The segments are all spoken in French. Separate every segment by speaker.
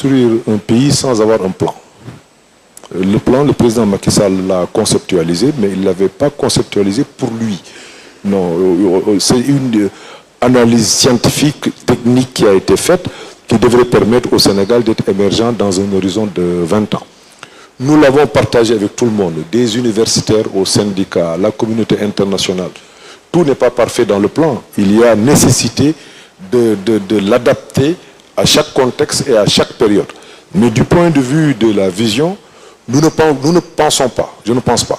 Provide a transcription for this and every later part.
Speaker 1: construire un pays sans avoir un plan. Le plan, le président Macky Sall l'a conceptualisé, mais il ne l'avait pas conceptualisé pour lui. Non, c'est une analyse scientifique, technique qui a été faite, qui devrait permettre au Sénégal d'être émergent dans un horizon de 20 ans. Nous l'avons partagé avec tout le monde, des universitaires aux syndicats, la communauté internationale. Tout n'est pas parfait dans le plan. Il y a nécessité de l'adapter à chaque contexte et à chaque période. Mais du point de vue de la vision, nous ne pensons pas, je ne pense pas,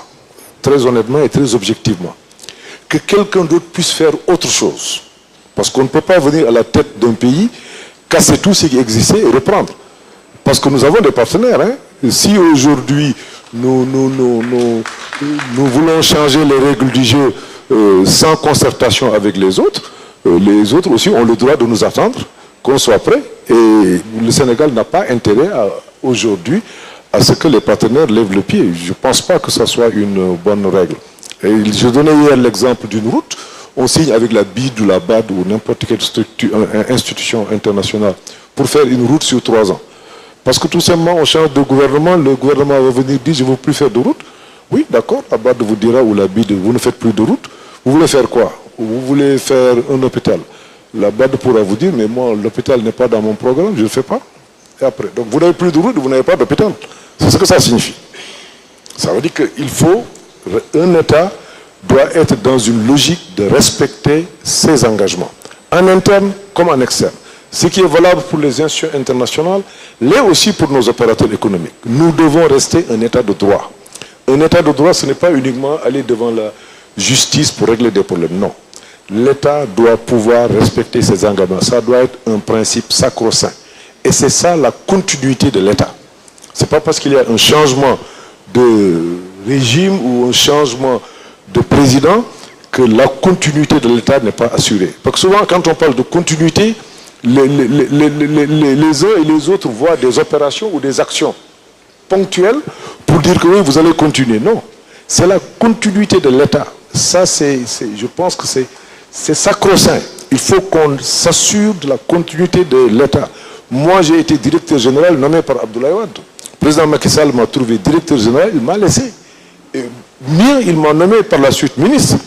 Speaker 1: très honnêtement et très objectivement, que quelqu'un d'autre puisse faire autre chose. Parce qu'on ne peut pas venir à la tête d'un pays, casser tout ce qui existait et reprendre. Parce que nous avons des partenaires. Hein. Si aujourd'hui nous voulons changer les règles du jeu sans concertation avec les autres aussi ont le droit de nous attendre, qu'on soit prêt. Et le Sénégal n'a pas intérêt aujourd'hui à ce que les partenaires lèvent le pied. Je ne pense pas que ce soit une bonne règle. Et je donnais hier l'exemple d'une route. On signe avec la BID ou la BAD ou n'importe quelle institution internationale pour faire une route sur 3 ans. Parce que tout simplement, on change de gouvernement, le gouvernement va venir dire « je ne veux plus faire de route ». Oui, d'accord, la BAD vous dira, ou la BID, vous ne faites plus de route. Vous voulez faire quoi? Vous voulez faire un hôpital. La BAD pourra vous dire « mais moi, l'hôpital n'est pas dans mon programme, je ne le fais pas ». Et après, donc vous n'avez plus de route, vous n'avez pas d'hôpital. C'est ce que ça signifie. Ça veut dire qu'il faut, un État doit être dans une logique de respecter ses engagements, en interne comme en externe. Ce qui est valable pour les institutions internationales, l'est aussi pour nos opérateurs économiques. Nous devons rester un État de droit. Un État de droit, ce n'est pas uniquement aller devant la justice pour régler des problèmes, non. L'État doit pouvoir respecter ses engagements. Ça doit être un principe sacro-saint. Et c'est ça la continuité de l'État. Ce n'est pas parce qu'il y a un changement de régime ou un changement de président que la continuité de l'État n'est pas assurée. Parce que souvent, quand on parle de continuité, les uns et les autres voient des opérations ou des actions ponctuelles pour dire que oui, vous allez continuer. Non, c'est la continuité de l'État. Ça, je pense que c'est sacro-saint. Il faut qu'on s'assure de la continuité de l'État. Moi, j'ai été directeur général nommé par Abdoulaye Wade. Le président Macky Sall m'a trouvé directeur général, il m'a laissé. Et mieux, il m'a nommé par la suite ministre.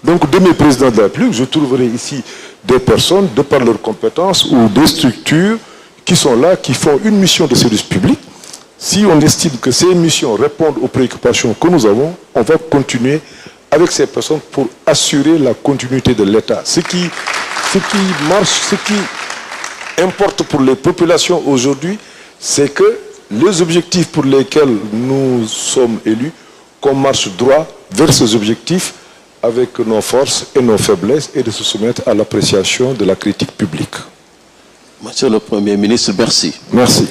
Speaker 1: Donc, de mes présidents de la République, je trouverai ici des personnes, de par leurs compétences, ou des structures qui sont là, qui font une mission de service public. Si on estime que ces missions répondent aux préoccupations que nous avons, on va continuer avec ces personnes pour assurer la continuité de l'État. Ce qui marche, ce qui importe pour les populations aujourd'hui, c'est que les objectifs pour lesquels nous sommes élus, qu'on marche droit vers ces objectifs avec nos forces et nos faiblesses et de se soumettre à l'appréciation de la critique publique.
Speaker 2: Monsieur le Premier ministre, merci.
Speaker 1: Merci.